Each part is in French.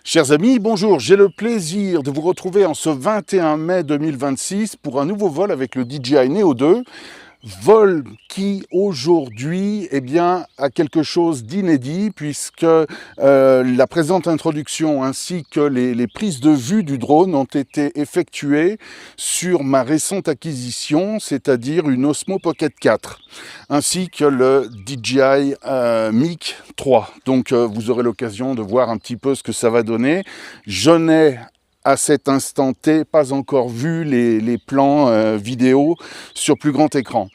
Chers amis, bonjour, j'ai le plaisir de vous retrouver en ce 21 mai 2026 pour un nouveau vol avec le DJI Neo 2. Vol qui aujourd'hui a quelque chose d'inédit puisque la présente introduction ainsi que les prises de vue du drone ont été effectuées sur ma récente acquisition, c'est-à-dire une Osmo Pocket 4, ainsi que le DJI Mic 3. Donc vous aurez l'occasion de voir un petit peu ce que ça va donner. Je n'ai à cet instant T, pas encore vu les plans vidéo sur plus grand écran.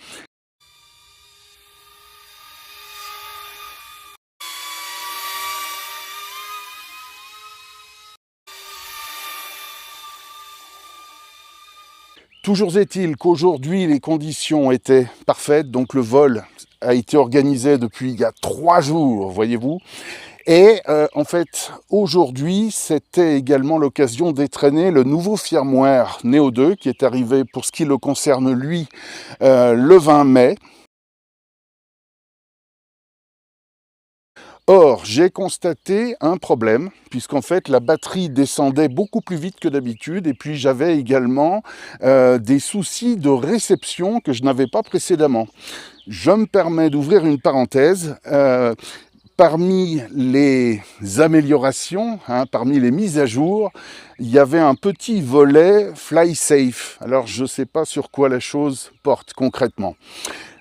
Toujours est-il qu'aujourd'hui les conditions étaient parfaites, donc le vol a été organisé depuis il y a 3 jours, voyez-vous. Et en fait, aujourd'hui, c'était également l'occasion d'étraîner le nouveau firmware Neo 2 qui est arrivé pour ce qui le concerne lui le 20 mai. Or, j'ai constaté un problème, puisqu'en fait la batterie descendait beaucoup plus vite que d'habitude, et puis j'avais également des soucis de réception que je n'avais pas précédemment. Je me permets d'ouvrir une parenthèse. Parmi les améliorations, parmi les mises à jour, il y avait un petit volet Fly Safe. Alors je ne sais pas sur quoi la chose porte concrètement.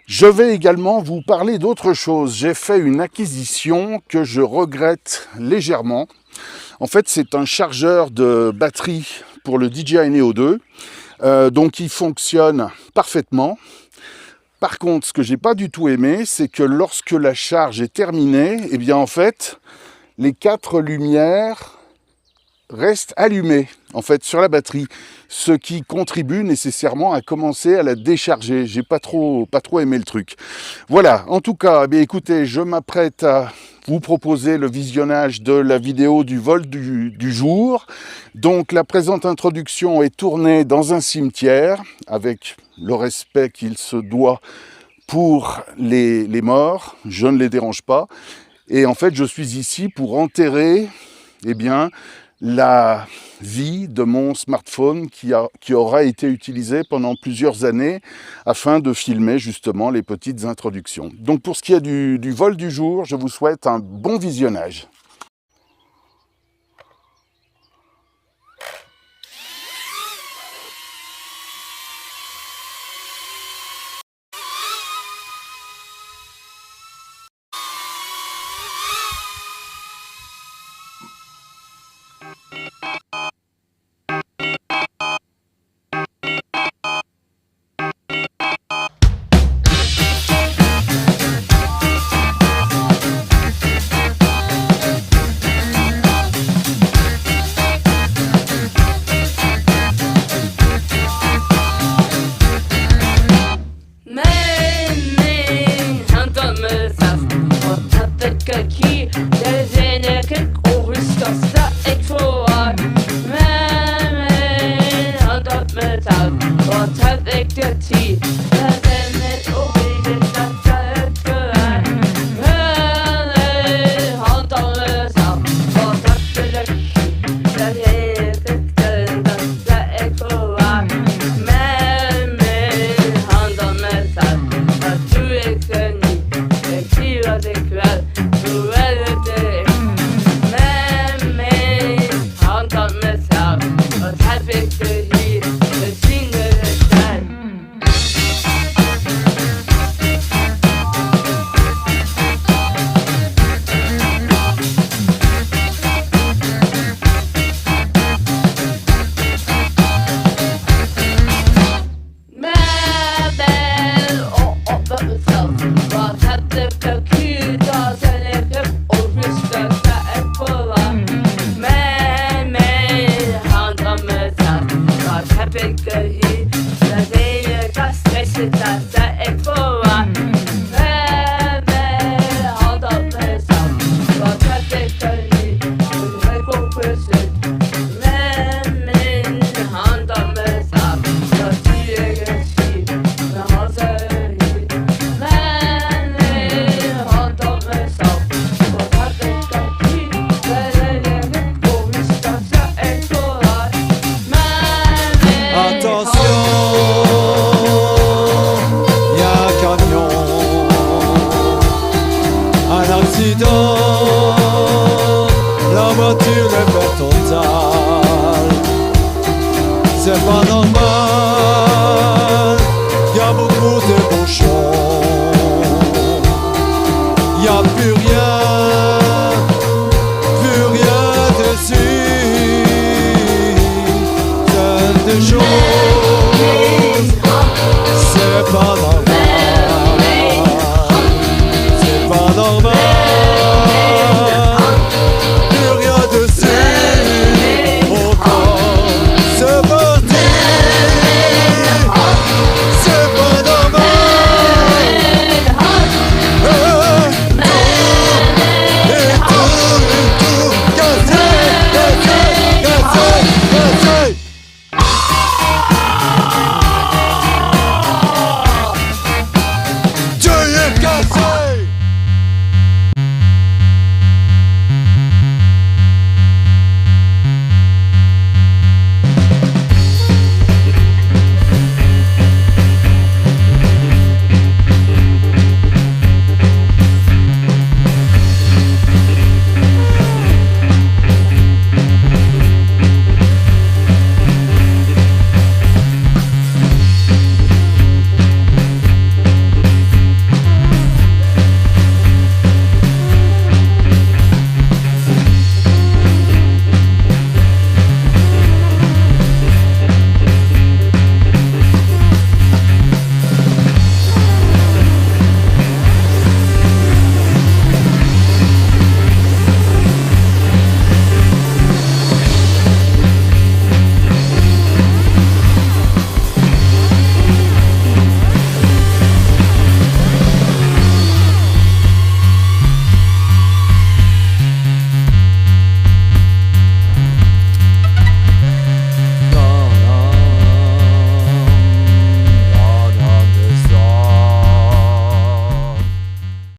Je vais également vous parler d'autre chose. J'ai fait une acquisition que je regrette légèrement. En fait, c'est un chargeur de batterie pour le DJI Neo 2. Donc il fonctionne parfaitement. Par contre, ce que j'ai pas du tout aimé, c'est que lorsque la charge est terminée, en fait, les 4 lumières restent allumées, en fait, sur la batterie, ce qui contribue nécessairement à commencer à la décharger. J'ai pas trop aimé le truc. Voilà, en tout cas, écoutez, je m'apprête à vous proposer le visionnage de la vidéo du vol du jour. Donc, la présente introduction est tournée dans un cimetière, avec le respect qu'il se doit pour les morts. Je ne les dérange pas. Et en fait, je suis ici pour enterrer, la vie de mon smartphone qui aura été utilisé pendant plusieurs années afin de filmer justement les petites introductions. Donc pour ce qui est du vol du jour, je vous souhaite un bon visionnage. What happened to you doesn't l'accident, la voiture est fait totale. C'est pas normal.